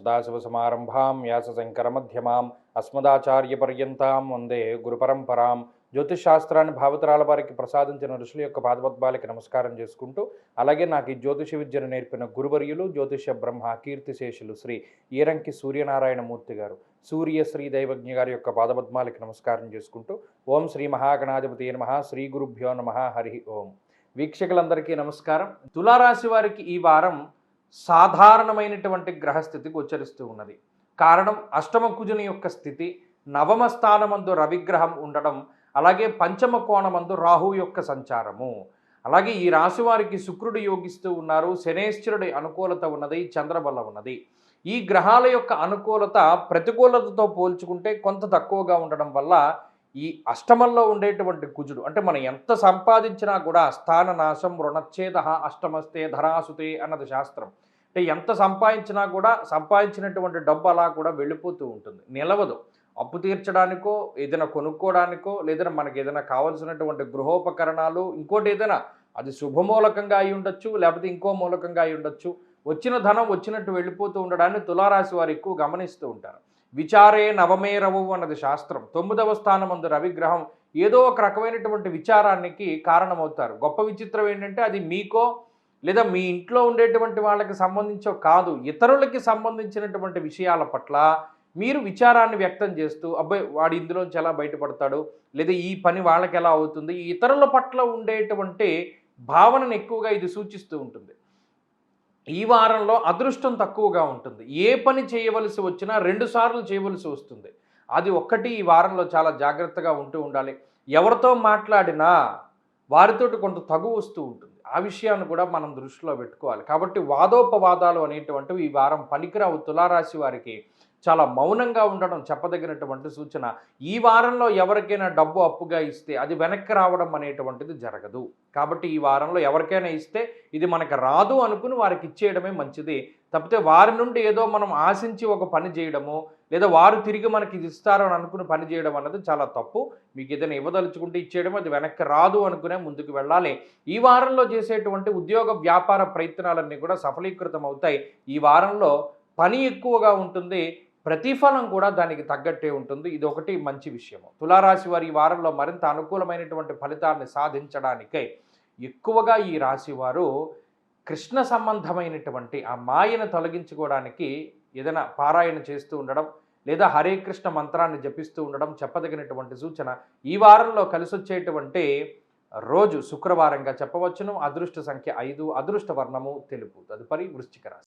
సదాశివసమారంభాం వ్యాసశంకరమధ్యమాం అస్మదాచార్యపర్యంతాం వందే గురుపరంపరాం. జ్యోతిషాస్త్రాన్ని భావతరాల వారికి ప్రసాదించిన ఋషుల యొక్క పాదపద్మాలకి నమస్కారం చేసుకుంటూ, అలాగే నాకు ఈ జ్యోతిష విద్యను నేర్పిన గురువర్యులు జ్యోతిష బ్రహ్మ కీర్తిశేషులు శ్రీ ఈరంకి సూర్యనారాయణమూర్తి గారు, సూర్య శ్రీ దైవజ్ఞ గారి యొక్క పాదపద్మాలకి నమస్కారం చేసుకుంటూ, ఓం శ్రీ మహాగణాధిపతి నమః, శ్రీ గురుభ్యో నమః, హరి ఓం. వీక్షకులందరికీ నమస్కారం. తులారాశి వారికి ఈ వారం సాధారణమైనటువంటి గ్రహస్థితి గోచరిస్తూ ఉన్నది. కారణం అష్టమ కుజుని యొక్క స్థితి, నవమ స్థానమందు రవిగ్రహం ఉండడం, అలాగే పంచమ కోణమందు రాహు యొక్క సంచారము. అలాగే ఈ రాశి వారికి శుక్రుడు యోగిస్తూ ఉన్నారు, శనేశ్వరుడి అనుకూలత ఉన్నది, చంద్రబల ఉన్నది. ఈ గ్రహాల యొక్క అనుకూలత ప్రతికూలతతో పోల్చుకుంటే కొంత తక్కువగా ఉండడం వల్ల ఈ అష్టమంలో ఉండేటువంటి కుజుడు, అంటే మనం ఎంత సంపాదించినా కూడా స్థాన నాశం రుణచ్ఛేద అష్టమస్తే ధరాసుతే అన్నది శాస్త్రం. అంటే ఎంత సంపాదించినా కూడా సంపాదించినటువంటి డబ్బు అలా కూడా వెళ్ళిపోతూ ఉంటుంది, నిలవదు. అప్పు తీర్చడానికో, ఏదైనా కొనుక్కోవడానికో, లేదైనా మనకి ఏదైనా కావాల్సినటువంటి గృహోపకరణాలు, ఇంకోటి ఏదైనా అది శుభమూలకంగా అయి ఉండొచ్చు, లేకపోతే ఇంకో మూలకంగా అయి ఉండొచ్చు. వచ్చిన ధనం వచ్చినట్టు వెళ్ళిపోతూ ఉండడాన్ని తులారాశి వారు ఎక్కువ గమనిస్తూ ఉంటారు. విచారే నవమే రవు అన్నది శాస్త్రం. 9వ స్థానమందు రవిగ్రహం ఏదో ఒక రకమైనటువంటి విచారానికి కారణమవుతారు. గొప్ప విచిత్రం ఏంటంటే అది మీకో లేదా మీ ఇంట్లో ఉండేటువంటి వాళ్ళకి సంబంధించో కాదు, ఇతరులకి సంబంధించినటువంటి విషయాల పట్ల మీరు విచారాన్ని వ్యక్తం చేస్తూ, అబ్బాయి వాడు ఇందులోంచి ఎలా బయటపడతాడు, లేదా ఈ పని వాళ్ళకి ఎలా అవుతుంది, ఇతరుల పట్ల ఉండేటువంటి భావనను ఎక్కువగా ఇది సూచిస్తూ ఉంటుంది. ఈ వారంలో అదృష్టం తక్కువగా ఉంటుంది. ఏ పని చేయవలసి వచ్చినా 2 సార్లు చేయవలసి వస్తుంది. అది ఒక్కటి ఈ వారంలో చాలా జాగ్రత్తగా ఉంటూ ఉండాలి. ఎవరితో మాట్లాడినా వారితోటి కొంత తగు వస్తూ ఉంటుంది. ఆ విషయాన్ని కూడా మనం దృష్టిలో పెట్టుకోవాలి. కాబట్టి వాదోపవాదాలు అనేటువంటివి ఈ వారం పనికిరావు. తులారాశి వారికి చాలా మౌనంగా ఉండడం చెప్పదగినటువంటి సూచన. ఈ వారంలో ఎవరికైనా డబ్బు అప్పుగా ఇస్తే అది వెనక్కి రావడం అనేటువంటిది జరగదు. కాబట్టి ఈ వారంలో ఎవరికైనా ఇస్తే ఇది మనకు రాదు అనుకుని వారికి ఇచ్చేయడమే మంచిది. తప్పితే వారి నుండి ఏదో మనం ఆశించి ఒక పని చేయడము, లేదా వారు తిరిగి మనకి ఇది ఇస్తారు అని అనుకుని పని చేయడం అన్నది చాలా తప్పు. మీకు ఏదైనా ఇవ్వదలుచుకుంటే ఇచ్చేయడం, అది వెనక్కి రాదు అనుకునే ముందుకు వెళ్ళాలి. ఈ వారంలో చేసేటువంటి ఉద్యోగ వ్యాపార ప్రయత్నాలన్నీ కూడా సఫలీకృతం అవుతాయి. ఈ వారంలో పని ఎక్కువగా ఉంటుంది, ప్రతిఫలం కూడా దానికి తగ్గట్టే ఉంటుంది. ఇది ఒకటి మంచి విషయము. తులారాశి వారి ఈ వారంలో మరింత అనుకూలమైనటువంటి ఫలితాన్ని సాధించడానికై ఎక్కువగా ఈ రాశి వారు కృష్ణ సంబంధమైనటువంటి ఆ మాయను తొలగించుకోవడానికి ఏదైనా పారాయణ చేస్తూ ఉండడం, లేదా హరే కృష్ణ మంత్రాన్ని జపిస్తూ ఉండడం చెప్పదగినటువంటి సూచన. ఈ వారంలో కలిసొచ్చేటువంటి రోజు శుక్రవారంగా చెప్పవచ్చును. అదృష్ట సంఖ్య 5, అదృష్ట వర్ణము తెలుపు. తదుపరి వృశ్చిక రాశి.